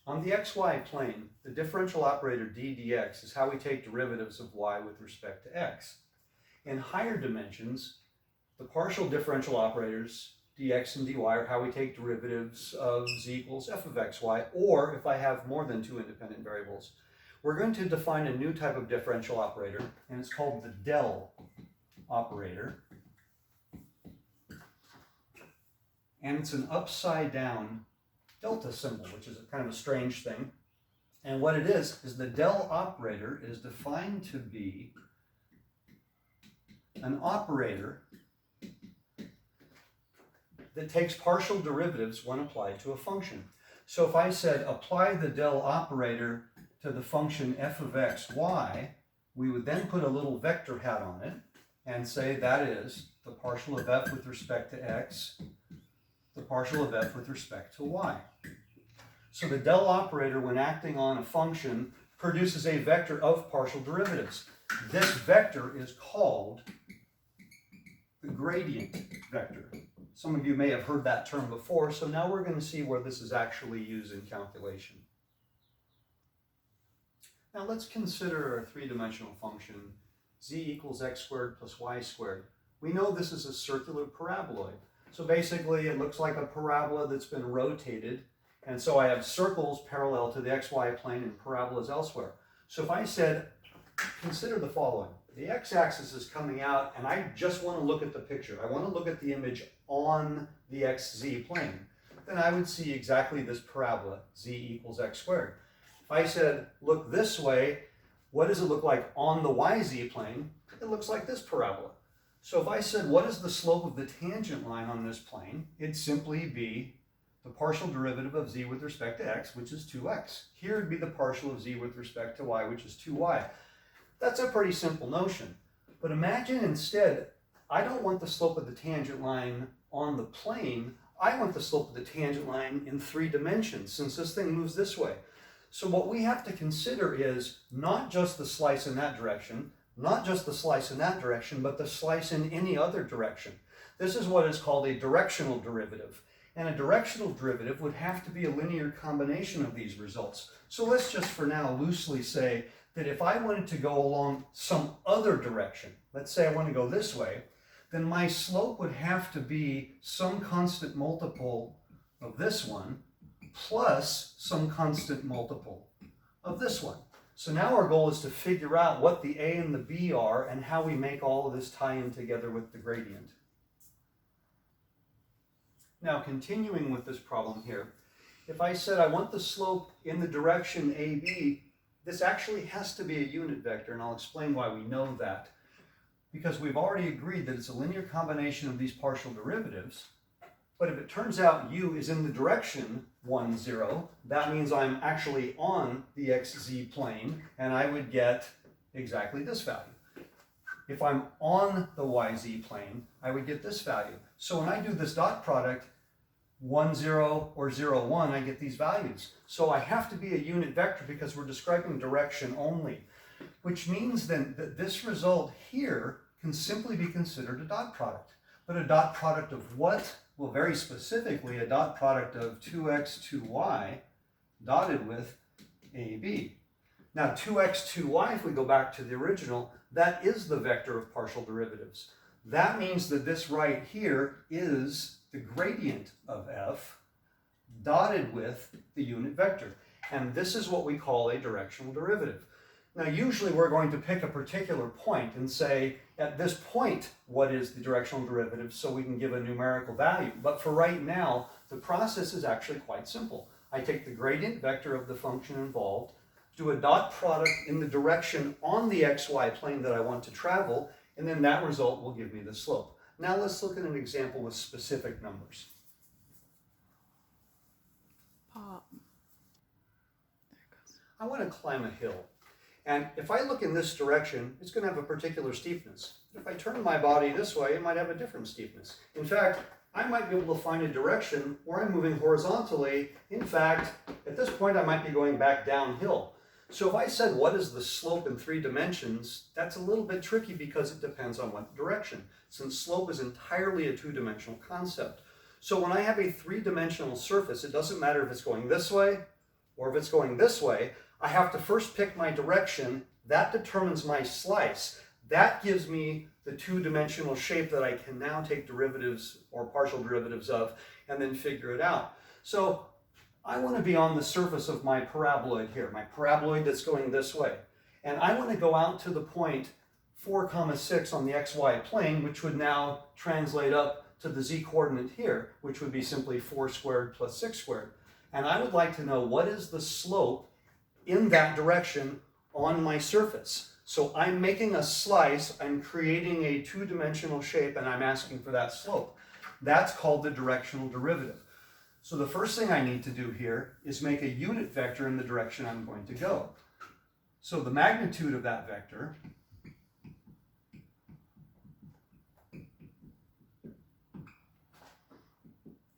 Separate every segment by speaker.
Speaker 1: On the xy plane, the differential operator d dx is how we take derivatives of y with respect to x. In higher dimensions, the partial differential operators dx and dy are how we take derivatives of z equals f of xy, or if I have more than two independent variables. We're going to define a new type of differential operator, and it's called the del operator. And it's an upside down delta symbol, which is kind of a strange thing. And what it is the del operator is defined to be an operator that takes partial derivatives when applied to a function. So if I said apply the del operator to the function f of x, y, we would then put a little vector hat on it and say that is the partial of f with respect to x, the partial of f with respect to y. So the del operator, when acting on a function, produces a vector of partial derivatives. This vector is called the gradient vector. Some of you may have heard that term before, so now we're going to see where this is actually used in calculation. Now let's consider a three-dimensional function, z equals x squared plus y squared. We know this is a circular paraboloid. So basically it looks like a parabola that's been rotated, and so I have circles parallel to the xy plane and parabolas elsewhere. So if I said, consider the following. The x-axis is coming out, and I just want to look at the picture. I want to look at the image on the xz plane. Then I would see exactly this parabola, z equals x squared. If I said, look this way, what does it look like on the yz plane? It looks like this parabola. So if I said, what is the slope of the tangent line on this plane? It'd simply be the partial derivative of z with respect to x, which is 2x. Here it'd be the partial of z with respect to y, which is 2y. That's a pretty simple notion. But imagine instead, I don't want the slope of the tangent line on the plane. I want the slope of the tangent line in 3 dimensions, since this thing moves this way. So what we have to consider is not just the slice in that direction, not just the slice in that direction, but the slice in any other direction. This is what is called a directional derivative. And a directional derivative would have to be a linear combination of these results. So let's just for now loosely say that if I wanted to go along some other direction, let's say I want to go this way, then my slope would have to be some constant multiple of this one plus some constant multiple of this one. So now our goal is to figure out what the a and the b are and how we make all of this tie in together with the gradient. Now continuing with this problem here, if I said I want the slope in the direction AB, this actually has to be a unit vector, and I'll explain why we know that. Because we've already agreed that it's a linear combination of these partial derivatives, but if it turns out u is in the direction 1, 0, that means I'm actually on the xz plane, and I would get exactly this value. If I'm on the yz plane, I would get this value. So when I do this dot product, 1, 0 or 0, 1, I get these values. So I have to be a unit vector because we're describing direction only, which means then that this result here can simply be considered a dot product. But a dot product of what? Well, very specifically, a dot product of 2x, 2y dotted with AB. Now 2x, 2y, if we go back to the original, that is the vector of partial derivatives. That means that this right here is the gradient of f dotted with the unit vector. And this is what we call a directional derivative. Now usually we're going to pick a particular point and say, at this point, what is the directional derivative so we can give a numerical value. But for right now, the process is actually quite simple. I take the gradient vector of the function involved, do a dot product in the direction on the xy plane that I want to travel, and then that result will give me the slope. Now let's look at an example with specific numbers. I want to climb a hill. And if I look in this direction, it's going to have a particular steepness. If I turn my body this way, it might have a different steepness. In fact, I might be able to find a direction where I'm moving horizontally. In fact, at this point, I might be going back downhill. So if I said, what is the slope in 3 dimensions, that's a little bit tricky because it depends on what direction, since slope is entirely a 2-dimensional concept. So when I have a 3-dimensional surface, it doesn't matter if it's going this way or if it's going this way, I have to first pick my direction. That determines my slice. That gives me the two-dimensional shape that I can now take derivatives or partial derivatives of and then figure it out. So I want to be on the surface of my paraboloid here, my paraboloid that's going this way. And I want to go out to the point 4, 6 on the xy plane, which would now translate up to the z coordinate here, which would be simply 4 squared plus 6 squared. And I would like to know what is the slope in that direction on my surface. So I'm making a slice, I'm creating a two-dimensional shape, and I'm asking for that slope. That's called the directional derivative. So the first thing I need to do here is make a unit vector in the direction I'm going to go. So the magnitude of that vector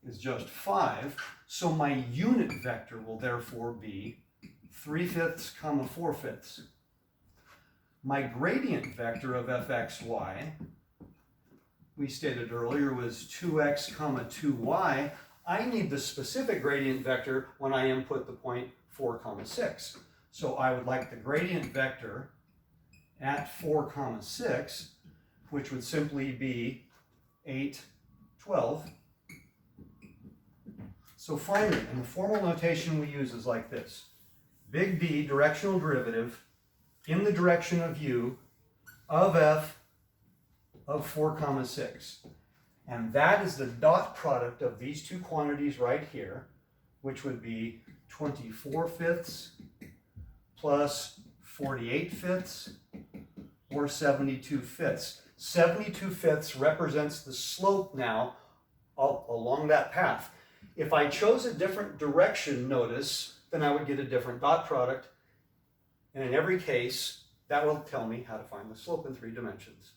Speaker 1: is just 5. So my unit vector will therefore be 3/5, 4/5. My gradient vector of fxy, we stated earlier, was 2x, 2y. I need the specific gradient vector when I input the point 4, 6. So I would like the gradient vector at 4, 6, which would simply be 8, 12. So finally, and the formal notation we use is like this. Big D, directional derivative, in the direction of u, of f of 4, 6. And that is the dot product of these two quantities right here, which would be 24/5 plus 48/5 or 72/5. 72/5 represents the slope now along that path. If I chose a different direction, notice, then I would get a different dot product. And in every case, that will tell me how to find the slope in 3 dimensions.